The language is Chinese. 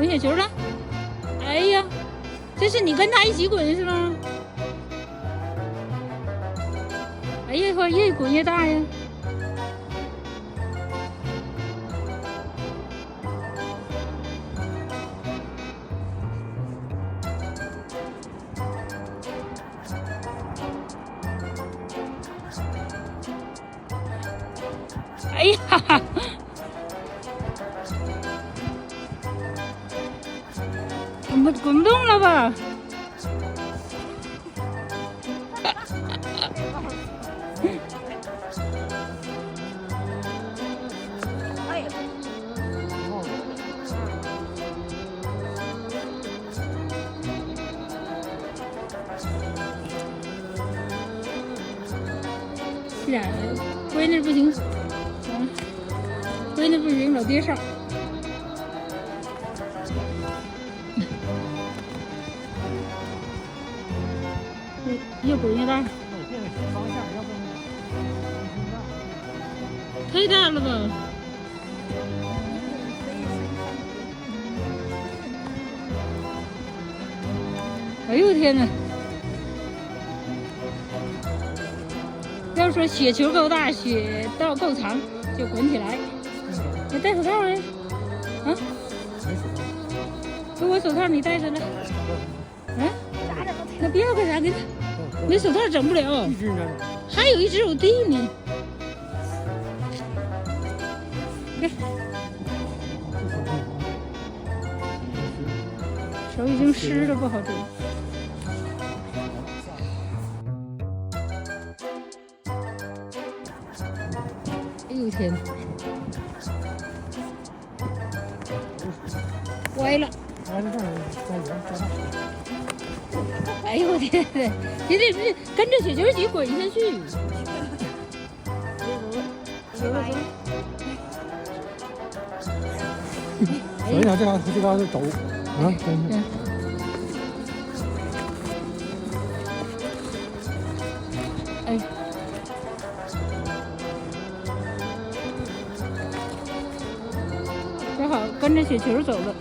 滚雪球了！哎呀，这是你跟他一起滚是吗？哎呀，越滚越大呀！哎呀！滚不动了吧？这俩闺女不行，闺女不行，老爹上。越滚越大，太大了吧！哎呦天哪！要说雪球够大，雪道够长，就滚起来。你戴手套啊？啊？给我手套，你戴着呢。嗯？那不要干啥？给他，没手套整不了。还有一只我弟呢。手已经湿了，不好整。哎呦天！歪了。哎呦我天呐！你得跟着雪球一起滚下去。所以讲这嘎是陡啊，真是。哎。正好跟着雪球走了。